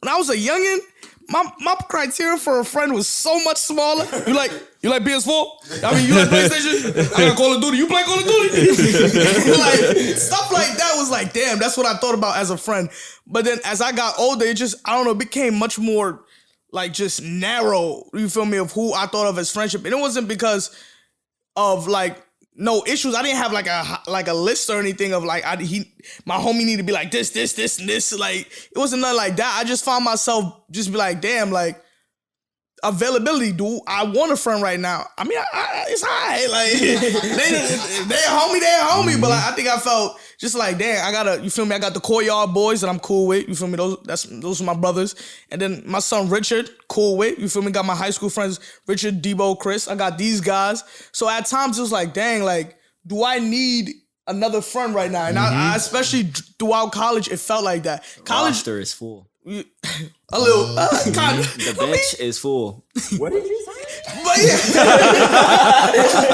when I was a youngin', my criteria for a friend was so much smaller. You like PS4? I mean, you like PlayStation? I got Call of Duty. You play Call of Duty? Like stuff like that was like, damn, that's what I thought about as a friend. But then as I got older, it just, I don't know, it became much more like just narrow, you feel me, of who I thought of as friendship. And it wasn't because of like no issues. I didn't have like a list or anything of like my homie need to be like this, and this. Like it wasn't nothing like that. I just found myself just be like, damn, like availability, dude. I want a friend right now. I mean, it's alright. Like they a homie, but like I think I felt just like, damn, you feel me? I got the Courtyard boys that I'm cool with. You feel me? Those are my brothers. And then my son Richard, cool with. You feel me? Got my high school friends, Richard, Debo, Chris. I got these guys. So at times it was like, dang, like, do I need another friend right now? And I especially throughout college, it felt like that. College roster is full. A little, kind of. The bench is full. What did you say? But yeah,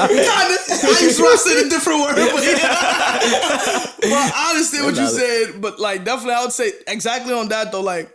kind of. I used to say a different word, but yeah. But I understand what you said. But like, definitely, I would say exactly on that though. Like,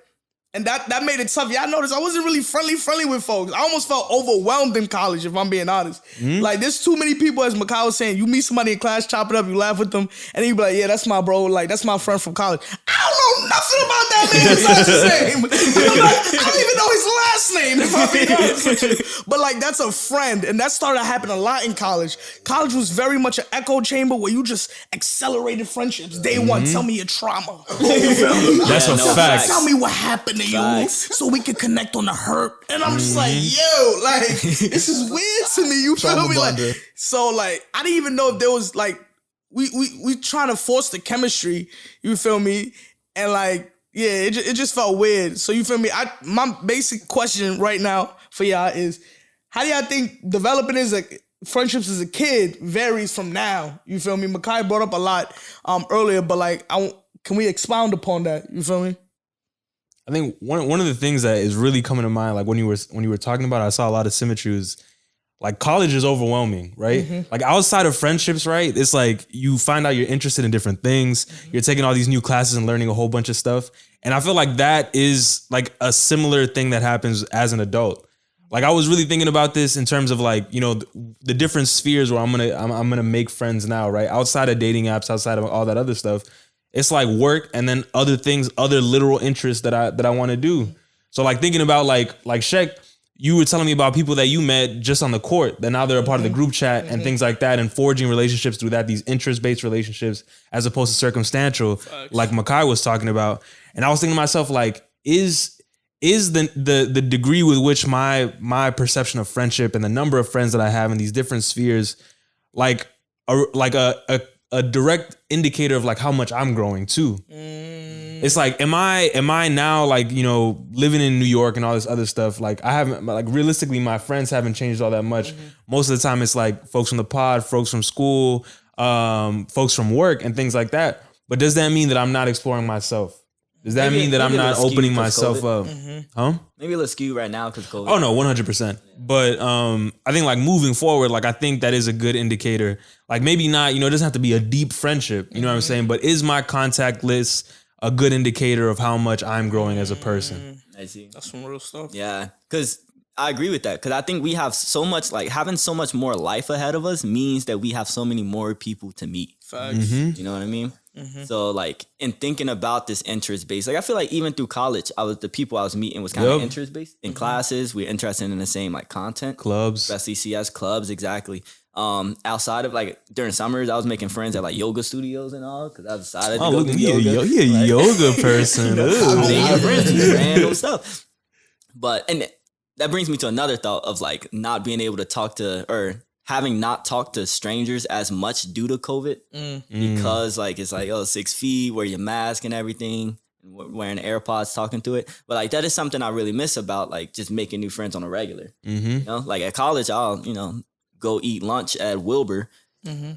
and that made it tough. Yeah, I noticed I wasn't really friendly with folks. I almost felt overwhelmed in college, if I'm being honest. Like, there's too many people, as Makai was saying. You meet somebody in class, chop it up, you laugh with them, and then you be like, yeah, that's my bro. Like, that's my friend from college. I don't know nothing about that man besides his name. I don't even know his last name, if I'm being honest with you. But like, that's a friend, and that started to happen a lot in college. College was very much an echo chamber where you just accelerated friendships. Day one, tell me your trauma. That's a fact. Tell me what happened to you so we can connect on the hurt. And I'm just like, yo, like, this is weird to me. You feel me? Like, so like, I didn't even know if there was like, we trying to force the chemistry, you feel me? And like, yeah, it just felt weird. So you feel me? My basic question right now for y'all is, how do y'all think developing friendships as a kid varies from now? You feel me? Makai brought up a lot earlier, but like, can we expound upon that? You feel me? I think one of the things that is really coming to mind, like when you were talking about it, I saw a lot of symmetries. Like college is overwhelming, right? Like outside of friendships, right? It's like you find out you're interested in different things. You're taking all these new classes and learning a whole bunch of stuff. And I feel like that is like a similar thing that happens as an adult. Like I was really thinking about this in terms of like, you know, the different spheres where I'm gonna make friends now, right? Outside of dating apps, outside of all that other stuff. It's like work and then other things, other literal interests that I want to do. So like thinking about like Sheck, you were telling me about people that you met just on the court, that now they're a part of the group chat and things like that, and forging relationships through that, these interest-based relationships as opposed to circumstantial, like Makai was talking about. And I was thinking to myself, like, is the degree with which my perception of friendship and the number of friends that I have in these different spheres, like a direct indicator of like how much I'm growing too. It's like, am I now like, you know, living in New York and all this other stuff? Like I haven't, like realistically, my friends haven't changed all that much. Most of the time it's like folks from the pod, folks from school, folks from work and things like that. But does that mean that I'm not exploring myself? Does that mean that I'm not opening myself up? Huh? Maybe let's skew right now because COVID. Oh no, 100%. But I think like moving forward, like I think that is a good indicator. Like maybe not, you know, it doesn't have to be a deep friendship, you know what I'm saying? But is my contact list a good indicator of how much I'm growing as a person? I see. That's some real stuff. Yeah, because I agree with that. Because I think we have so much, like having so much more life ahead of us means that we have so many more people to meet. Facts. You know what I mean? So like in thinking about this interest based, like I feel like even through college, the people I was meeting was kind of interest based. In classes, we're interested in the same like content. Clubs. Especially CS clubs, exactly. Outside of like during summers, I was making friends at like yoga studios and all because I decided to go do yoga. You're a yoga person. Making friends with random stuff. And that brings me to another thought of like not being able to talk to or having not talked to strangers as much due to COVID because like it's like 6 feet, wear your mask and everything, and wearing AirPods, talking to it. But like that is something I really miss about like just making new friends on a regular. You know, like at college, I'll go eat lunch at Wilbur,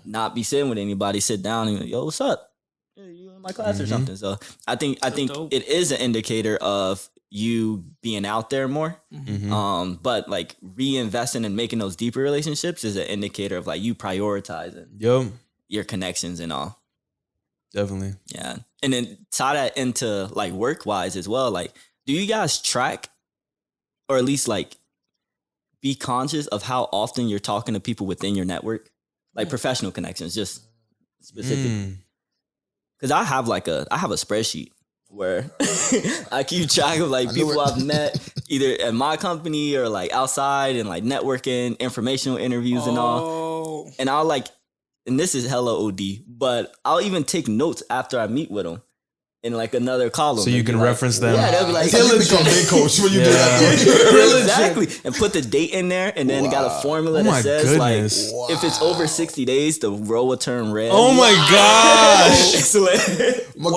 not be sitting with anybody, sit down and yo, what's up? Hey, you in my class or something? So I think it is an indicator of you being out there more. But like reinvesting and making those deeper relationships is an indicator of like you prioritizing your connections and all. Definitely. Yeah. And then tie that into like work wise as well. Like do you guys track, or at least like be conscious of how often you're talking to people within your network, like professional connections, just specifically? Because I have a spreadsheet where I keep track of like people I've met either at my company or like outside and like networking, informational interviews and all. And I'll like, and this is hella OD, but I'll even take notes after I meet with them in like another column. So you can reference them. Yeah, they'll be like, you become day coach when you do that. exactly. And put the date in there, and then got a formula that says like, if it's over 60 days, the row will turn red. Oh my gosh. Excellent. Different. But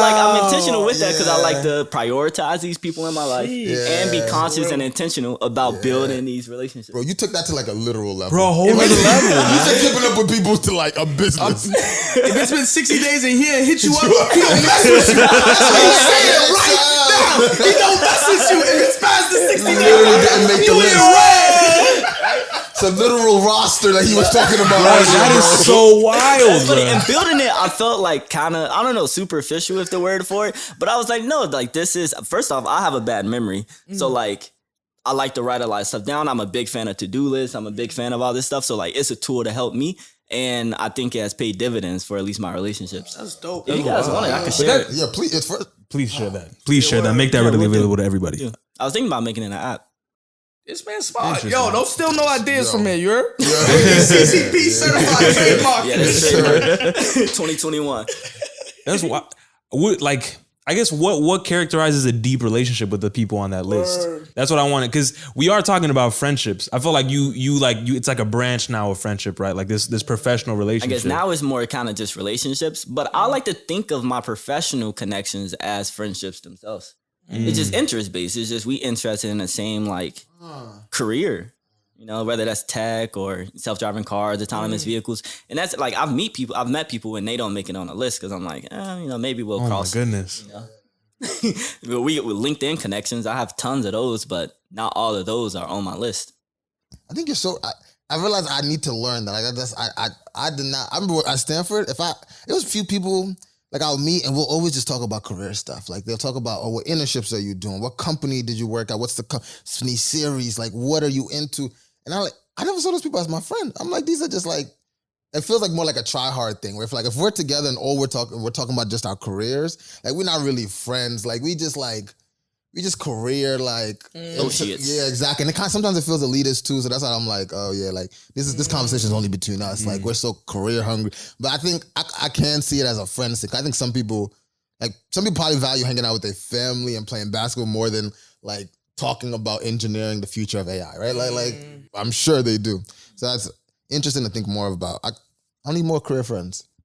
like I'm intentional with that because I like to prioritize these people in my life and be conscious and intentional about building these relationships. Bro, you took that to like a literal level. Bro, a whole other level. You said keeping up with people to like a business. If it's been 60 days and he ain't hit you up, he don't mess with you. That's what he's saying right now. He don't mess with you if it's past the 60 days. Didn't make the You list. in red. It's a literal roster that he was talking about. That is so wild, But bro. in building it, I felt like kind of, I don't know, superficial if the word for it. But I was like, no, like this is, first off, I have a bad memory. So like, I like to write a lot of stuff down. I'm a big fan of to-do lists. I'm a big fan of all this stuff. So like, it's a tool to help me. And I think it has paid dividends for at least my relationships. That's dope. If you guys want it, I can share it. Yeah, please. It's first. Please share that. Please share that. Make that readily available to everybody. Yeah. I was thinking about making it an app. This man smart. Interesting. Yo, don't steal no ideas from me, you heard? CCP certified trademark. Yeah, that's trademark. 2021. That's why. Like, I guess what characterizes a deep relationship with the people on that list? That's what I wanted, because we are talking about friendships. I feel like you it's like a branch now of friendship, right? Like this professional I relationship. guess now it's more kind of just relationships, but I like to think of my professional connections as friendships themselves. It's just interest based. It's just we interested in the same like career, you know, whether that's tech or self-driving cars, autonomous vehicles. And that's like I've met people and they don't make it on the list because I'm like, you know, maybe we'll cross. Oh my goodness. You know? we with LinkedIn connections, I have tons of those, but not all of those are on my list. I think you're so. I realized I need to learn that. Like I did not. I remember at Stanford. There was a few people like I'll meet and we'll always just talk about career stuff. Like they'll talk about, what internships are you doing? What company did you work at? What's the company series? Like what are you into? And I never saw those people as my friend. I'm like, these are just like, it feels like more like a try hard thing. Where if we're together and all we're talking about just our careers, like we're not really friends. Like we just career like Associates. Yeah, exactly. And sometimes it feels elitist too. So that's why I'm like, oh yeah, like this conversation is only between us. Like we're so career hungry. But I think I can see it as a friendship. I think some people probably value hanging out with their family and playing basketball more than like talking about engineering the future of AI, right? Like I'm sure they do. So that's interesting to think more about. I need more career friends.